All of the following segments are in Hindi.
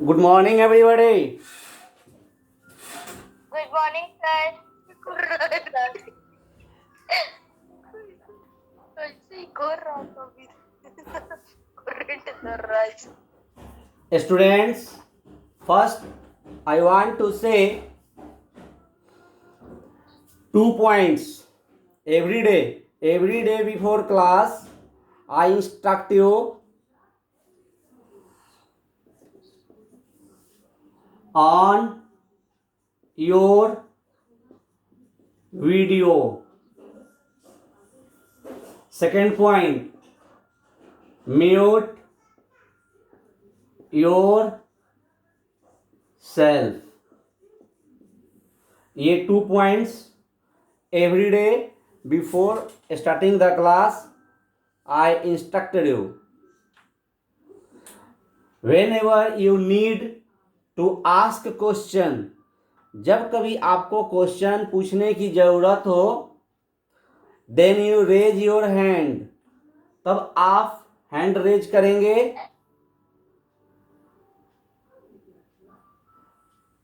Good morning, everybody. Good morning, sir. Students, first I want to say 2 points. Every day before class, I instruct you on your video. Second point, mute yourself. ये 2 points every day before starting the class I instructed you. Whenever you need to ask question, जब कभी आपको क्वेश्चन पूछने की जरूरत हो, then you raise your hand, तब आप हैंड रेज करेंगे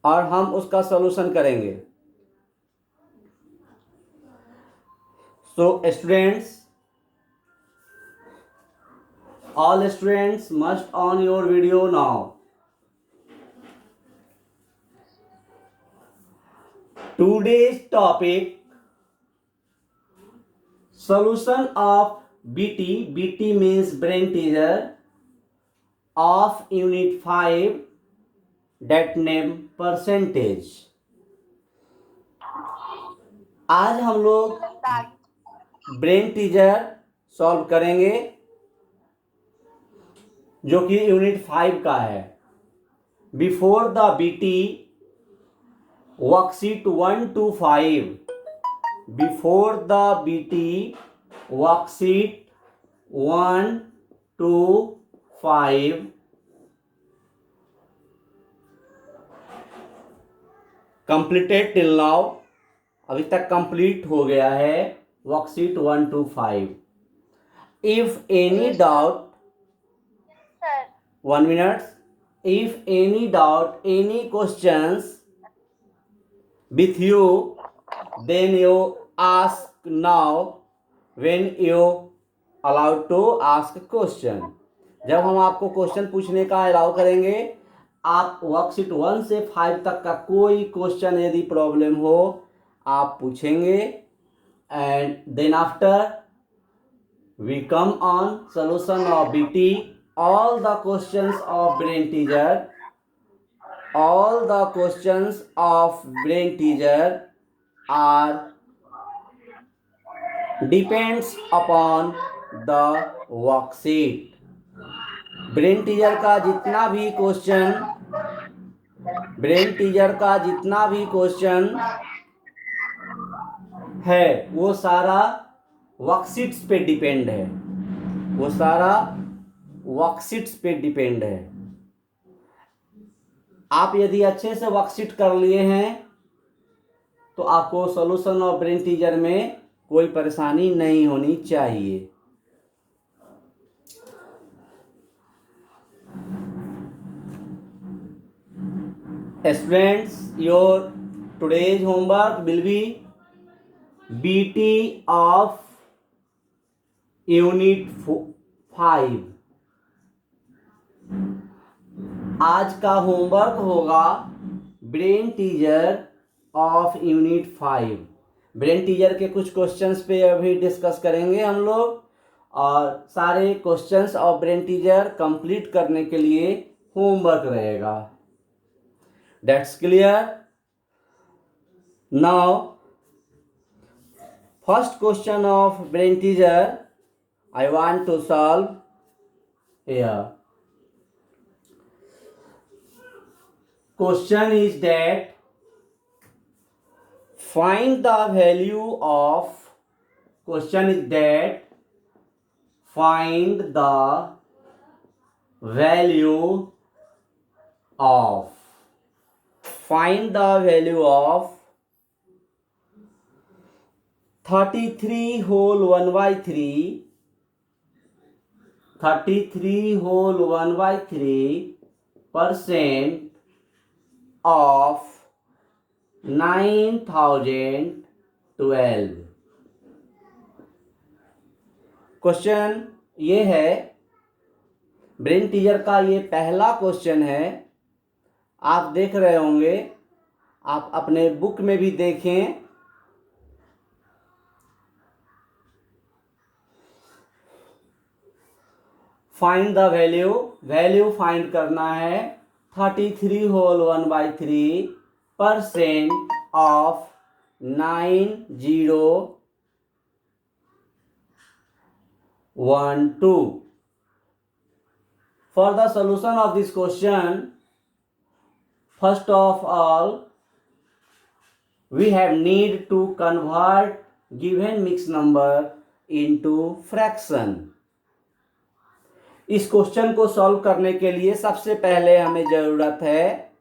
और हम उसका सॉल्यूशन करेंगे. So students, all students must on your video now. Today's topic, solution of BT means brain teaser of unit 5, that name percentage. आज हम लोग ब्रेन टीजर सॉल्व करेंगे जो कि यूनिट 5 का है. Before the BT worksheet 1 to 5, before the BT worksheet 1 to 5 completed till now, अभी तक कंप्लीट हो गया है worksheet 1 to 5. If any doubt, 1 minute, if any doubt, any questions with you, then you ask now when you allowed to ask question. जब हम आपको क्वेश्चन पूछने का अलाउ करेंगे, आप वर्कशीट 1 से 5 तक का कोई क्वेश्चन यदि प्रॉब्लम हो आप पूछेंगे, and then after we come on solution of BT. All the questions of brain teaser, all the questions of brain teaser are depends upon the worksheet. Brain teaser का जितना भी क्वेश्चन, ब्रेन टीजर का जितना भी क्वेश्चन है वो सारा वर्कशीट्स पे डिपेंड है, वो सारा वर्कशीट्स पे डिपेंड है. आप यदि अच्छे से वर्कशीट कर लिए हैं तो आपको सॉल्यूशन ऑफ ब्रेन टीजर में कोई परेशानी नहीं होनी चाहिए. Students, your today's homework will be BT of unit 5. आज का होमवर्क होगा brain teaser of unit 5. Brain teaser के कुछ क्वेश्चंस पे अभी डिस्कस करेंगे हम लोग, और सारे questions of brain teaser complete करने के लिए होमवर्क रहेगा. That's clear. Now first question of brain teaser I want to solve here. Question is that find the value of, question is that find the value of, find the value of 33 whole 1 by 3, 33 whole 1 by 3 percent of 9012। Question ये है, ब्रेन टीचर का ये पहला क्वेश्चन है। आप देख रहे होंगे, आप अपने बुक में भी देखें। Find the value, value find करना है 33 whole 1/3% of 9012। For the solution of this question, first of all, we have need to convert given mixed number into fraction। इस क्वेश्चन को सॉल्व करने के लिए सबसे पहले हमें जरूरत है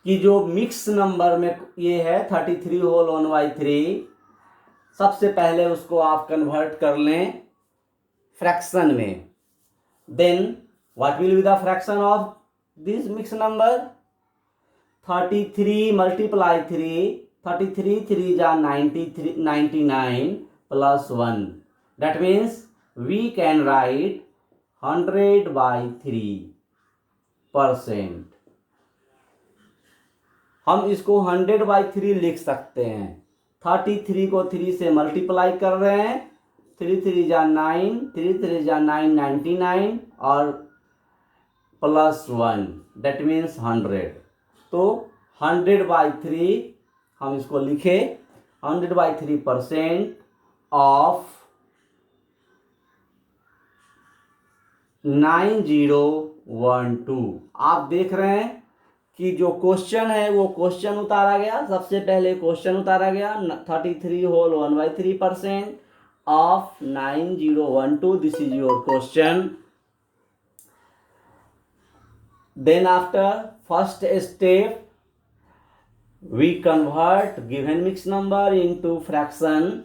कि जो मिक्स नंबर में ये है 33 होल 1/3, सबसे पहले उसको आप कन्वर्ट कर लें फ्रैक्शन में। Then what will be the fraction of this mix number? 33 multiply 3, 33 3 जा 99 plus 1। That means we can write 100/3%। हम इसको 100/3 लिख सकते हैं। 33 को 3 से मल्टीप्लाई कर रहे हैं, 3 3 जा 9, 3 3 जा 9 99 और प्लस 1, दैट मीन्स 100। तो 100/3 हम इसको लिखे 100/3% ऑफ 9012। आप देख रहे हैं कि जो क्वेश्चन है वो क्वेश्चन उतारा गया। सबसे पहले क्वेश्चन उतारा गया 33 whole 1/3% of 9012। This is your question. Then after first step, we convert given mixed number into fraction,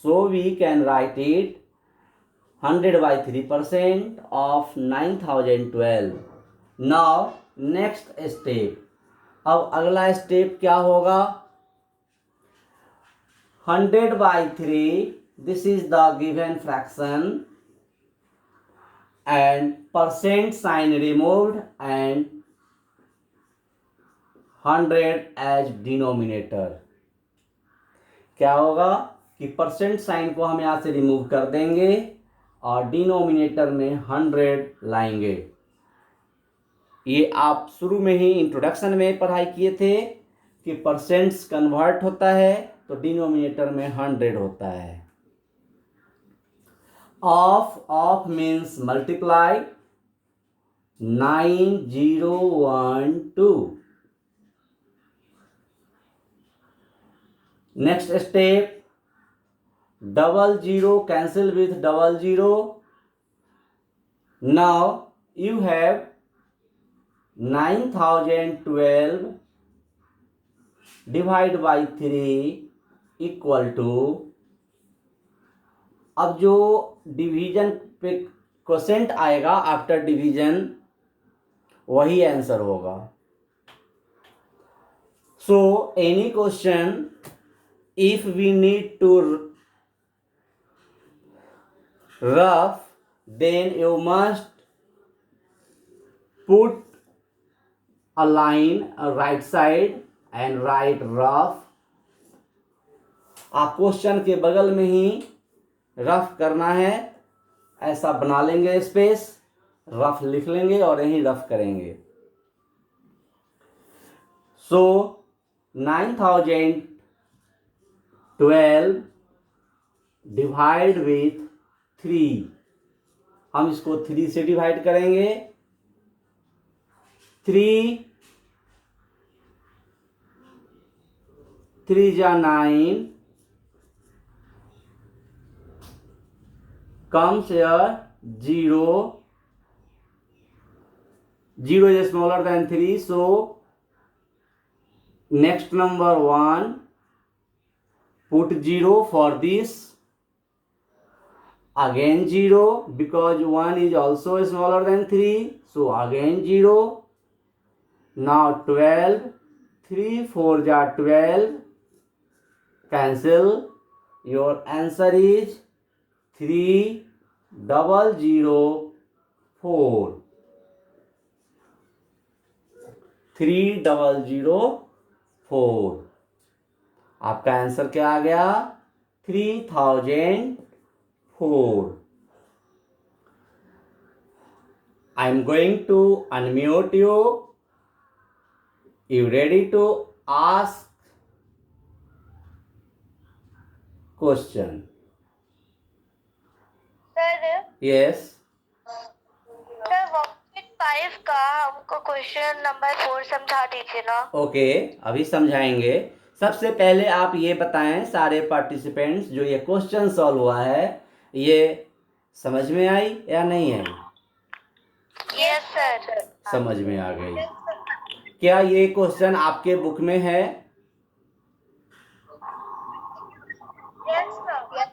so we can write it 100/3% of 9012। now next step, अब अगला स्टेप क्या होगा? 100/3, this is the given fraction and percent sign removed and 100 as denominator. क्या होगा कि परसेंट साइन को हम यहां से रिमूव कर देंगे और डिनोमिनेटर में 100 लाएंगे। ये आप शुरू में ही इंट्रोडक्शन में पढ़ाई किए थे कि परसेंट्स कन्वर्ट होता है तो डिनोमिनेटर में 100 होता है। Of means multiply 9012। Next step, 00 cancel with 00। now you have 9012 divide by 3 equal to, अब जो डिवीजन पे क्वोशेंट आएगा आफ्टर डिवीजन वही आंसर होगा। So any question, if we need to rough, then you must put a line on right side and write rough। आप क्वेश्चन के बगल में ही रफ करना है, ऐसा बना लेंगे स्पेस, रफ लिख लेंगे और यही रफ करेंगे। सो 9012 डिवाइड विथ 3, हम इसको 3 से डिवाइड करेंगे। 3 3 जा 9 comes here 0, 0 is smaller than 3, so next number 1, put 0 for this again 0 because 1 is also smaller than 3, so again 0. Now 12, 3 4 are 12, cancel. Your answer is 3004. 3004 आपका आंसर क्या आ गया? 3004. I am going to unmute you. You ready to ask question? Sir Yes. Sir worksheet 5 का हमको क्वेश्चन नंबर 4 समझा दीजिए ना। ओके, अभी समझाएंगे। सबसे पहले आप ये बताएं सारे पार्टिसिपेंट्स, जो ये क्वेश्चन सॉल्व हुआ है ये समझ में आई या नहीं आई? Yes sir. समझ में आ गई। क्या ये क्वेश्चन आपके बुक में है? Yes sir.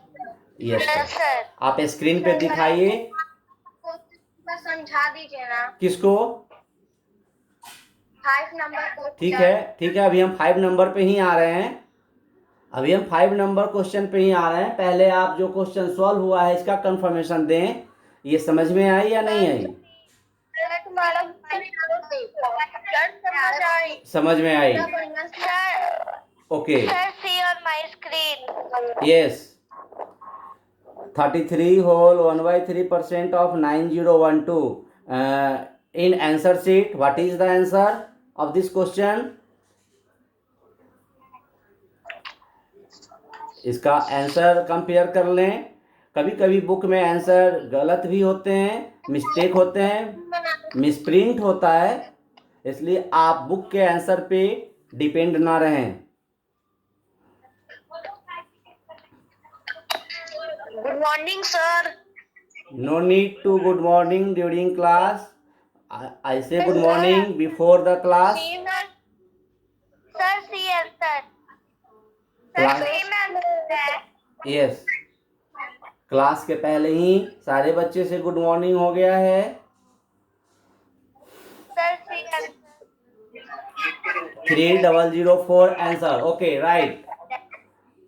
Yes yes sir. आप स्क्रीन पे दिखाइए। समझा दीजिए ना। किसको? 5 नंबर को। ठीक है, अभी हम 5 नंबर पे ही आ रहे हैं। अभी हम 5 नंबर क्वेश्चन पे ही आ रहे हैं। पहले आप जो क्वेश्चन सॉल्व हुआ है इसका कंफर्मेशन दें। ये समझ में आई या नहीं आई? समझ में आई? Okay. Sir see on my screen. Yes, 33 whole 1/3% of 9012 in answer sheet. What is the answer of this question? इसका आंसर कंपेयर कर लें। कभी कभी बुक में आंसर गलत भी होते हैं, मिस्टेक होते हैं, मिसप्रिंट होता है, इसलिए आप बुक के आंसर पे डिपेंड ना रहें। Good morning sir. No need to good morning during class. I say good morning before the class. Sir C answer. Class. Yes. Class के पहले ही सारे बच्चे से गुड मॉर्निंग हो गया है। Sir C answer. 3004 answer. Okay,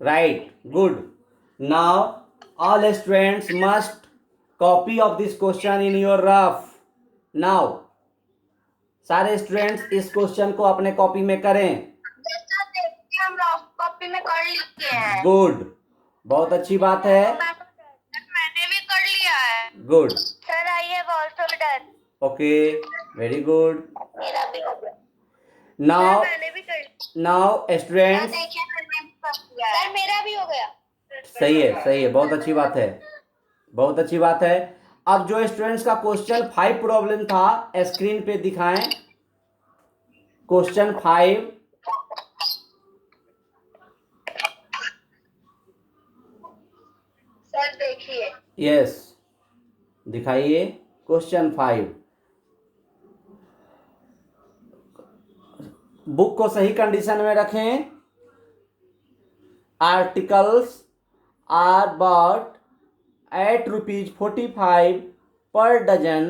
right, good. Now all students must copy of this question in your rough. Now सारे स्टूडेंट्स इस क्वेश्चन को अपने कॉपी में करें। हम कॉपी में कर लिए हैं। गुड, बहुत अच्छी बात है। मैंने भी कर लिया है। Good. Sir I have also done. Okay, very good. मेरा भी हो गया। नाउ मैंने भी कर लिया। नाउ स्टूडेंट्स, देखिए मैंने भी कर लिया। सर मेरा भी हो गया। सही है, बहुत अच्छी बात है, बहुत अच्छी बात है। अब जो स्टूडेंट्स का क्वेश्चन 5 प्रॉब्लम था स्क्रीन पे दिखाएं। क्वेश्चन 5। सर देखिए। यस, दिखाइए क्वेश्चन 5। बुक को सही कंडीशन में रखें। Articles are bought at ₹45 per dozen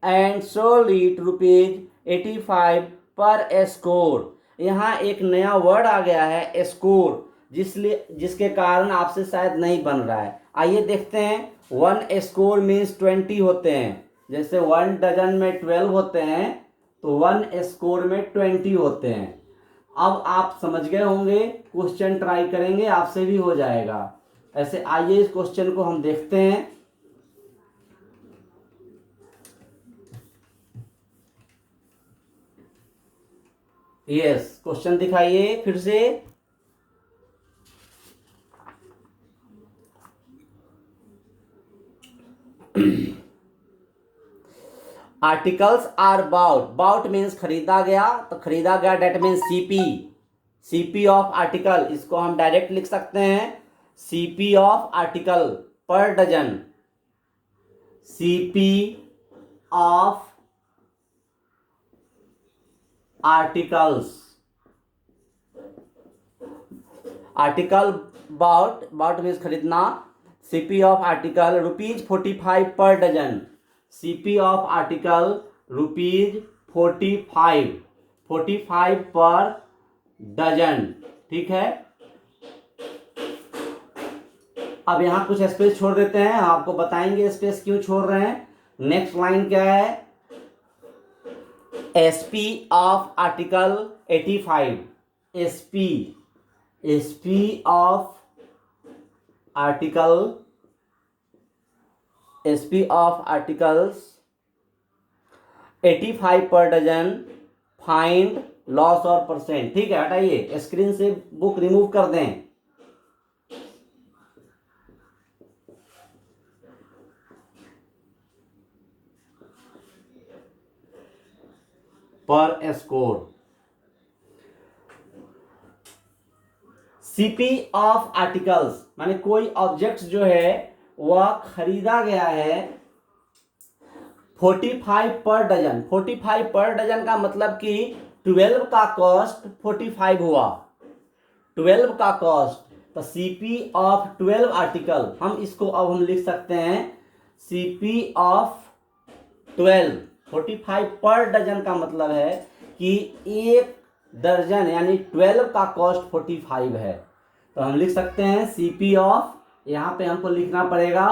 and sold it ₹85 per score। यहाँ एक नया वर्ड आ गया है स्कोर, जिसके कारण आपसे शायद नहीं बन रहा है। आइए देखते हैं। 1 स्कोर मीन्स 20 होते हैं। जैसे 1 डजन में 12 होते हैं तो 1 स्कोर में 20 होते हैं। अब आप समझ गए होंगे, क्वेश्चन ट्राई करेंगे आपसे भी हो जाएगा। ऐसे आइए इस क्वेश्चन को हम देखते हैं। यस, क्वेश्चन दिखाइए फिर से। आर्टिकल्स आर बाउट मीन्स खरीदा गया, तो खरीदा गया that means CP of article. इसको हम डायरेक्ट लिख सकते हैं CP of article per dozen. CP of articles. Article bought means खरीदना, CP of article ₹45 per dozen. CP of article ₹45 पर डजन। ठीक है, अब यहाँ कुछ स्पेस छोड़ देते हैं, आपको बताएंगे स्पेस क्यों छोड़ रहे हैं। नेक्स्ट लाइन क्या है, SP of article 85, SP of article, SP of articles 85 पर डजन, फाइंड लॉस और परसेंट। ठीक है, हटाइए, स्क्रीन से बुक रिमूव कर दें। पर स्कोर, CP ऑफ आर्टिकल्स माने कोई ऑब्जेक्ट जो है वह खरीदा गया है 45 पर डजन। 45 पर डजन का मतलब कि 12 का कॉस्ट 45 हुआ, 12 का कॉस्ट। तो CP ऑफ 12 आर्टिकल, हम इसको अब हम लिख सकते हैं CP ऑफ 12। 45 पर डजन का मतलब है कि एक दर्जन यानी 12 का कॉस्ट 45 है। तो हम लिख सकते हैं CP ऑफ, यहाँ पे हमको लिखना पड़ेगा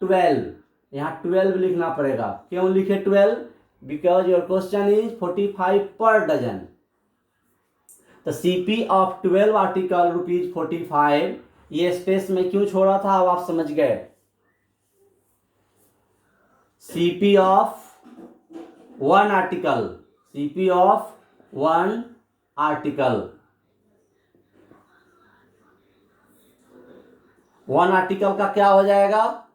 12, यहाँ 12 लिखना पड़ेगा। क्यों लिखे 12? बिकॉज योर क्वेश्चन इज 45 पर डजन। तो CP ऑफ 12 आर्टिकल ₹45, ये स्पेस में क्यों छोड़ा था अब आप समझ गए। CP of 1 article, CP of 1 article, 1 article का क्या हो जाएगा,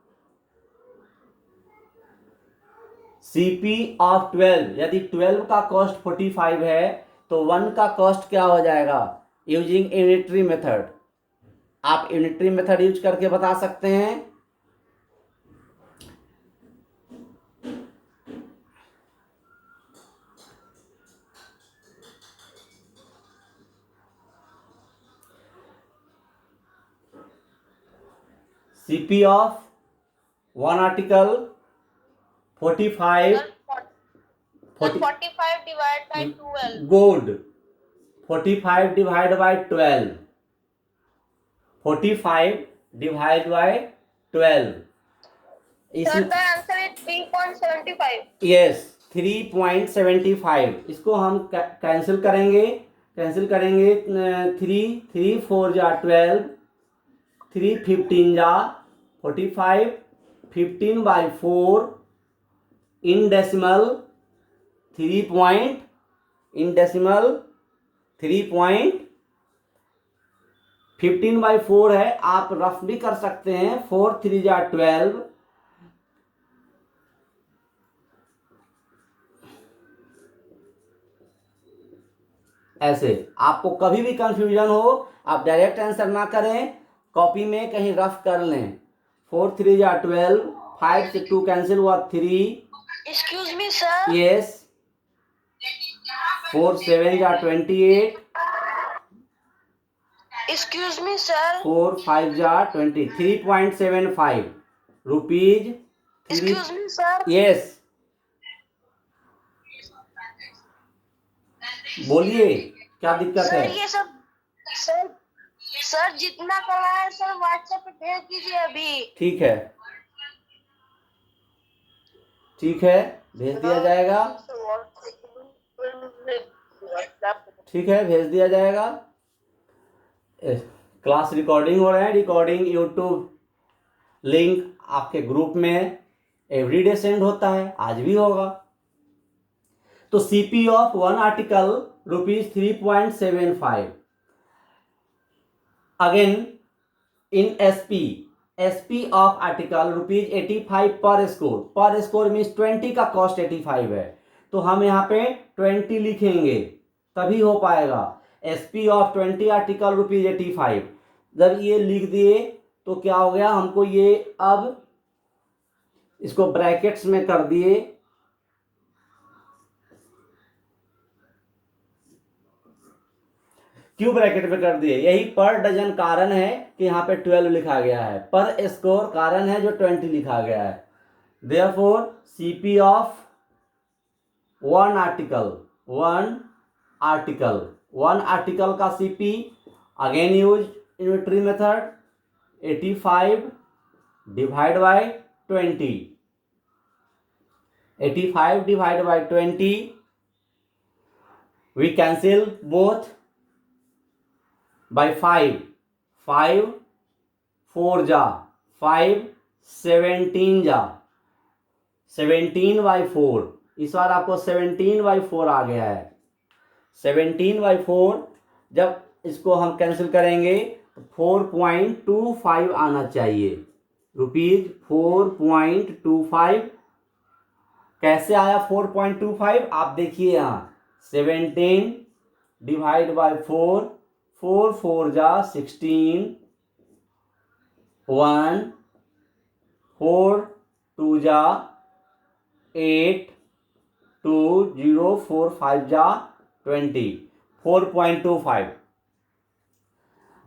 CP ऑफ 12। यदि 12 का कॉस्ट 45 है तो 1 का कॉस्ट क्या हो जाएगा, यूजिंग यूनिटरी मेथड। आप यूनिटरी मेथड यूज करके बता सकते हैं। CP of 1 article 45, 45 divided by 12. Good, 45 divide by 12, 45 divide by 12। Sir, the answer is 3.75. Yes, 3.75। इसको हम कैंसिल करेंगे, 3 4 जा 12, 3 15 जा 45, 15 by 4 in decimal 3 point, in decimal 3.15 by 4 है। आप रफ भी कर सकते हैं, 4 3 जा 12, ऐसे। आपको कभी भी कंफ्यूजन हो आप डायरेक्ट आंसर ना करें, कॉपी में कहीं रफ कर लें। 4 3 जा 12, 5 से 2 कैंसिल हुआ 3, Excuse me, sir. यस, 4 7 जा 28, Excuse me, sir. 4 5 जा 20, 3.75 rupees. Excuse me, sir. Yes, बोलिए क्या दिक्कत सर है। ये सब सर सर जितना करना है सर व्हाट्सएप पे भेज दीजिए अभी। ठीक है, ठीक है, भेज दिया जाएगा। ठीक है, भेज दिया जाएगा। क्लास रिकॉर्डिंग हो रहा है, रिकॉर्डिंग यूट्यूब लिंक आपके ग्रुप में एवरीडे सेंड होता है, आज भी होगा। तो CP of 1 article ₹3.75। Again in SP of article ₹85 पर स्कोर। पर स्कोर मीन्स 20 का कॉस्ट 85 है, तो हम यहाँ पे 20 लिखेंगे तभी हो पाएगा। SP of 20 article ₹85। जब ये लिख दिए तो क्या हो गया, हमको ये अब इसको ब्रैकेट्स में कर दिए, क्यों ब्रैकेट में कर दिए? यही पर डजन कारण है कि यहाँ पे 12 लिखा गया है, पर स्कोर कारण है जो 20 लिखा गया है। Therefore CP of one article का CP again use unitary method 85 divide by 20। 85 divided by 20, we cancel both by 5 5 4 जा 5 17 जा 17 by 4। इस बार आपको 17 by 4 आ गया है। 17 by 4 जब इसको हम कैंसिल करेंगे तो 4.25 आना चाहिए। रुपीज 4.25 कैसे आया 4.25? आप देखिए यहाँ 17 डिवाइड बाय 4, 4 4 जा 16, 1 4 2 जा 8, 2 0 4 5 जा 20, 4.25।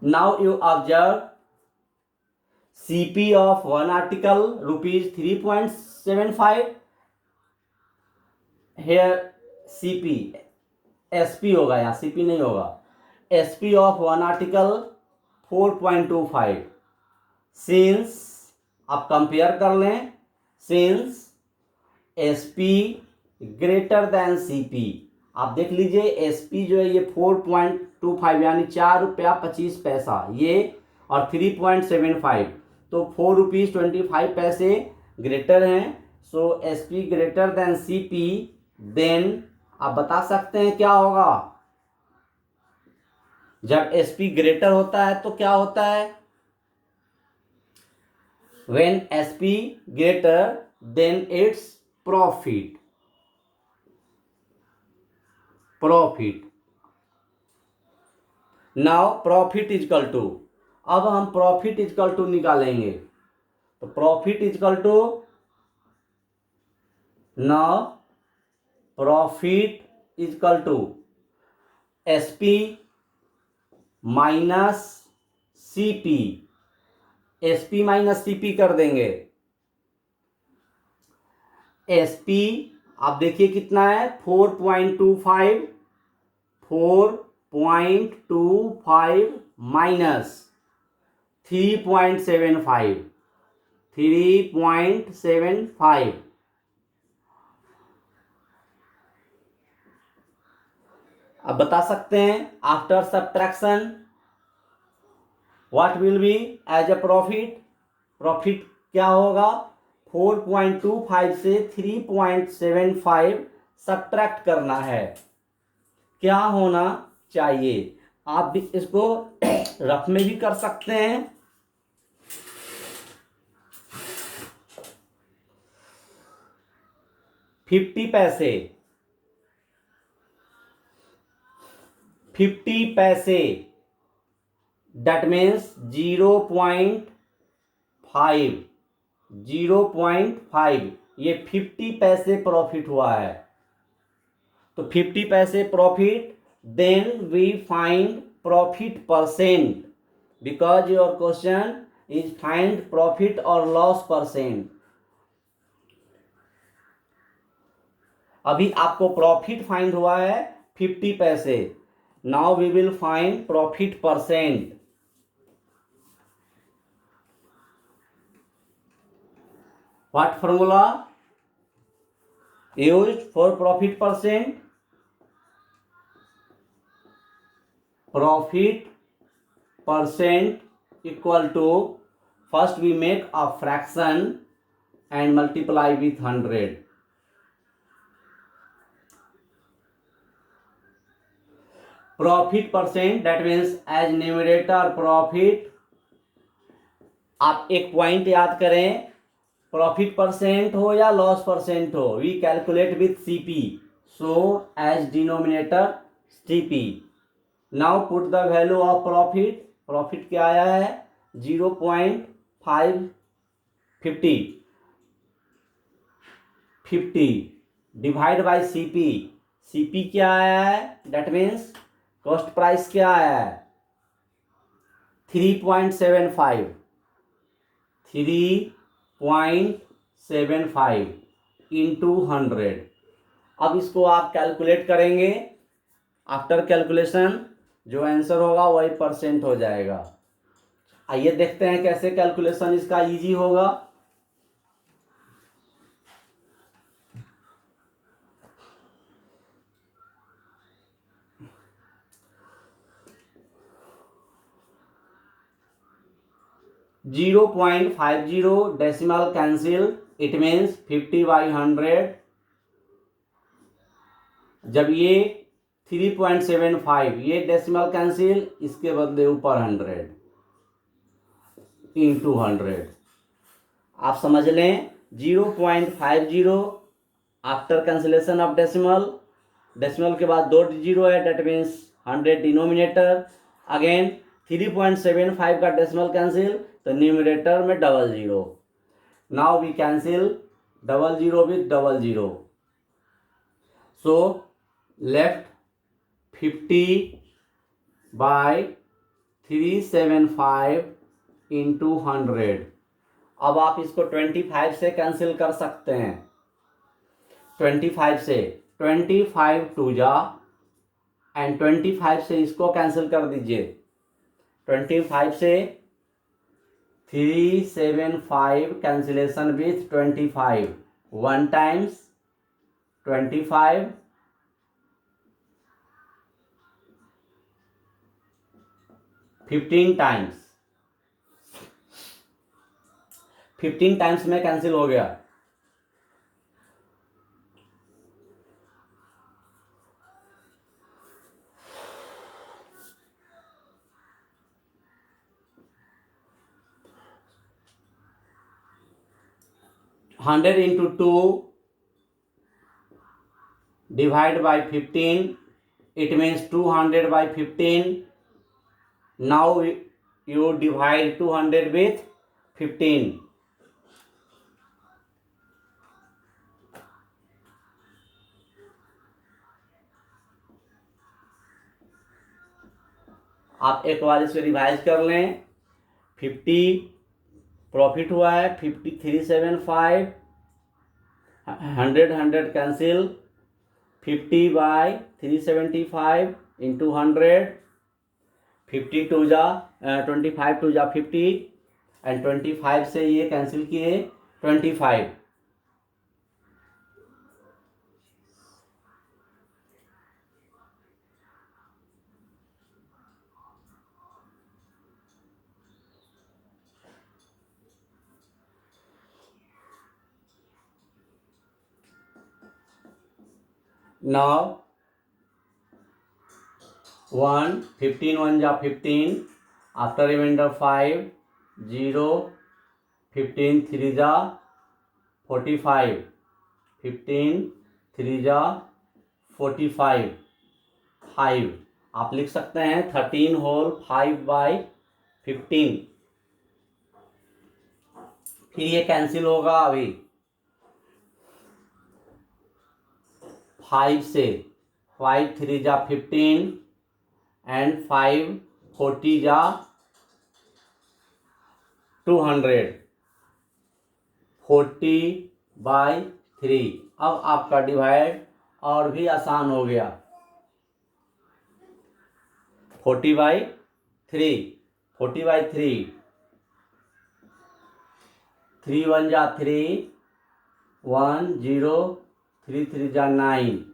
Now you observe CP of one article rupees 3.75। here CP SP होगा, यहाँ CP नहीं होगा। SP of one article 4.25। Since आप कंपेयर कर लें, since SP greater than CP, आप देख लीजिए SP जो है ये 4.25 यानी 4 रुपया 25 पैसा ये, और 3.75 तो 4 रुपीज 25 पैसे ग्रेटर हैं। So SP greater than CP, then आप बता सकते हैं क्या होगा? जब SP ग्रेटर होता है तो क्या होता है? When SP greater then its profit। Now profit is equal to, अब हम प्रॉफिट इज इक्वल टू निकालेंगे। तो profit is equal to, now profit is equal to SP minus CP। SP minus CP कर देंगे। SP आप देखिए कितना है 4.25, 4.25 माइनस 3.75, 3.75। अब बता सकते हैं after subtraction what will be as a profit? Profit क्या होगा? 4.25 से 3.75 सब्ट्रैक्ट करना है, क्या होना चाहिए? आप भी इसको रफ में भी कर सकते हैं। $50 that means 0.5 ये 50 पैसे प्रॉफिट हुआ है। तो 50 पैसे profit, then we find profit percent, because your question is find profit और लॉस परसेंट। अभी आपको प्रॉफिट फाइंड हुआ है 50 पैसे। Now we will find profit percent. What formula used for profit percent? Profit percent equal to, first we make a fraction and multiply with 100। Profit percent that means as numerator profit। आप एक पॉइंट याद करें, प्रॉफिट परसेंट हो या लॉस परसेंट हो, we calculate with CP, so as denominator CP। Now put the value of profit. Profit क्या आया है? 0.550 डिवाइड बाय CP। CP क्या आया है? दैट मीन्स कॉस्ट प्राइस क्या है 3.75 3.75 इंटू 100। अब इसको आप कैलकुलेट करेंगे, आफ्टर कैलकुलेशन जो आंसर होगा वही परसेंट हो जाएगा। आइए देखते हैं कैसे कैलकुलेशन इसका इजी होगा। Zero 0.50 decimal cancel, it means 50/100। जब ये 3.75 ये डेसिमल कैंसिल, इसके बदले ऊपर 100 इंटू 100। आप समझ लें 0.50 after cancellation of decimal, decimal के बाद 2 जीरो है, डेट मीन्स 100 डिनोमिनेटर। अगेन 3.75 का डेसिमल कैंसिल, तो न्यूमरेटर में double zero. Now we cancel double zero with double zero, so left 50/375 into 100। अब आप इसको 25 से कैंसिल कर सकते हैं। 25 से 25 टू जा, एंड 25 से इसको कैंसिल कर दीजिए। 25 से 375 cancellation with 25, 1 times 25, 15 times, 15 times में कैंसिल हो गया। Hundred into 2 divide by 15, it means 200/15. Now you divide 200 with 15. आप एक बार इसको रिवाइज कर लें। 50 प्रॉफिट हुआ है, 5375, 100 कैंसिल, 50/375 इंटू 100, 50 टू जा 25 टू जा 50, एंड 25 से ये कैंसिल किए 25। Now 15 1 जा 15, after remainder 5 0, 15 3 जा 45, 15 3 जा 45, 5 आप लिख सकते हैं 13 होल 5/15। फिर ये कैंसिल होगा अभी 5 से, 5 3 जा 15, एंड 5 40 जा 200, 40/3। अब आपका डिवाइड और भी आसान हो गया। 40/3, 40/3, 3 1 जा 3, 1 0, 3 3 जा 9,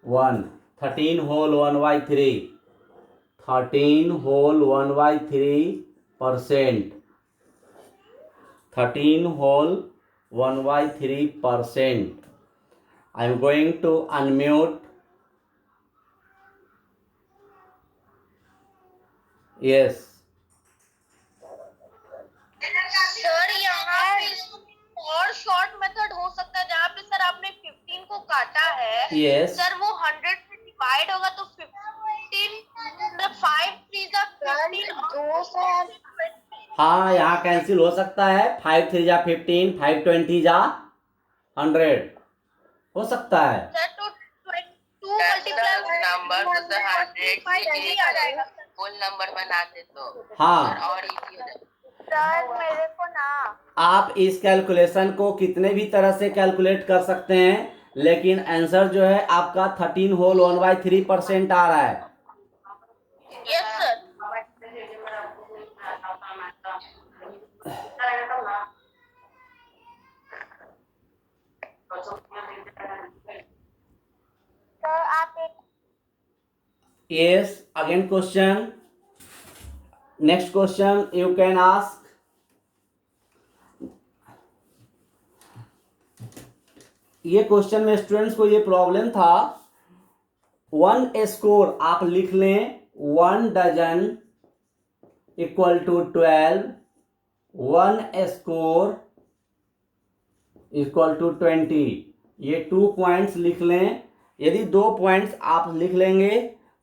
1, 13 whole 1/3, 13 whole 1/3%, 13 whole 1/3%. I am going to unmute. Yes. Sir यहाँ पे और शॉर्ट मेथड हो सकता है जहाँ पे सर आपने 15 को काटा है। Yes. सर वो 100 से डिवाइड होगा तो 15 5 3 जा 15 2 सर। हाँ यहाँ कैंसिल हो सकता है। 5 3 जा 15, 5 20 जा 100 हो सकता है। सर तो 2 मल्टीप्लाई नंबर तो सर 100 नहीं आ जाएगा फुल नंबर बनाते तो हाँ सर और इजी हो जाए। सर मेरे को ना आप इस कैलकुलेशन को कितने भी तरह से कैलकुलेट कर सकते हैं, लेकिन आंसर जो है आपका 13 होल 1/3% आ रहा है। यस सर सर आप एक Yes, again question. Next question you can ask. ये क्वेश्चन में स्टूडेंट्स को ये प्रॉब्लम था, 1 स्कोर आप लिख लें 1 dozen equal to 12, 1 score equal to 20। ये 2 पॉइंट्स लिख लें। यदि 2 पॉइंट्स आप लिख लेंगे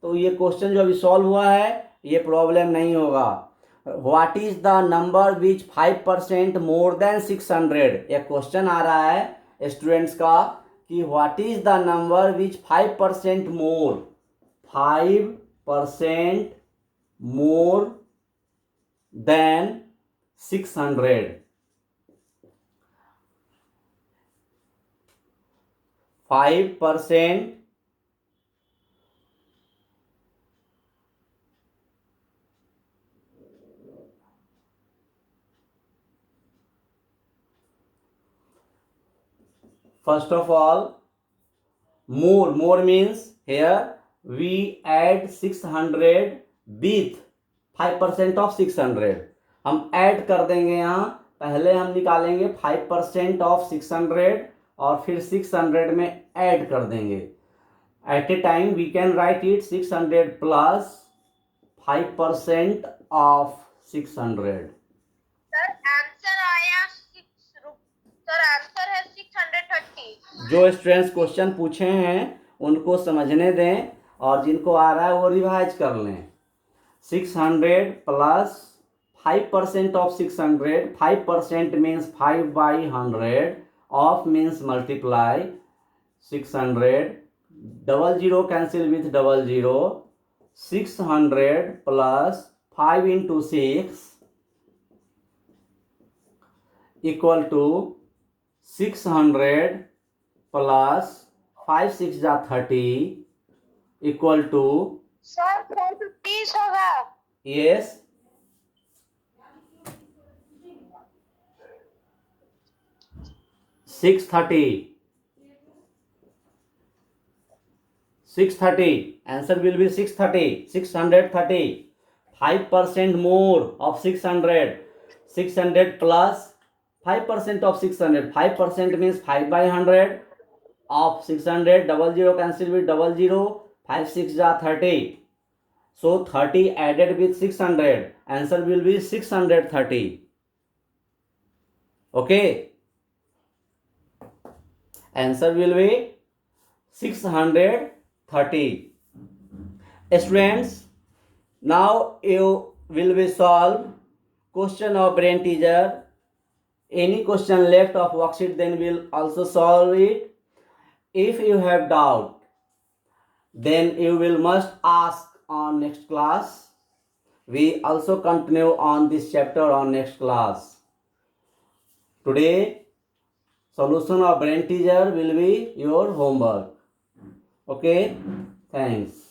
तो ये क्वेश्चन जो अभी सॉल्व हुआ है ये प्रॉब्लम नहीं होगा। What is the number which 5% more than 600? एक क्वेश्चन आ रहा है स्टूडेंट्स का कि what is the number which 5% more 5% more than 600? 5% first of all, more means here we add 600 with 5% of 600। हम ऐड कर देंगे यहाँ, पहले हम निकालेंगे 5% ऑफ 600 और फिर 600 में ऐड कर देंगे। At a time we can write it 600 plus 5% of 600। Sir answer आया 6 सर आंसर है 630। जो स्टूडेंट्स क्वेश्चन पूछे हैं उनको समझने दें और जिनको आ रहा है वो रिवाइज कर लें। 600 plus 5% of 600, 5% means 5/100, of means multiply 600, double zero cancel with double zero, 600 plus 5 into 6 equal to 600 plus 5 6 जा 30 इक्वल टू सर 450 होगा। Yes 630 answer will be 630 5% more of 600 plus 5% of 600, 5% means 5/100 of 600, double zero cancel with double zero, 5 6 जा 30, so 30 added with 600, answer will be 630. Okay, answer will be 630. Students, now you will be solve question of brain teaser. Any question left of worksheet, then we'll also solve it. If you have doubt, then you will must ask on next class. We also continue on this chapter on next class. Today, solution of brain teaser will be your homework. Okay, thanks.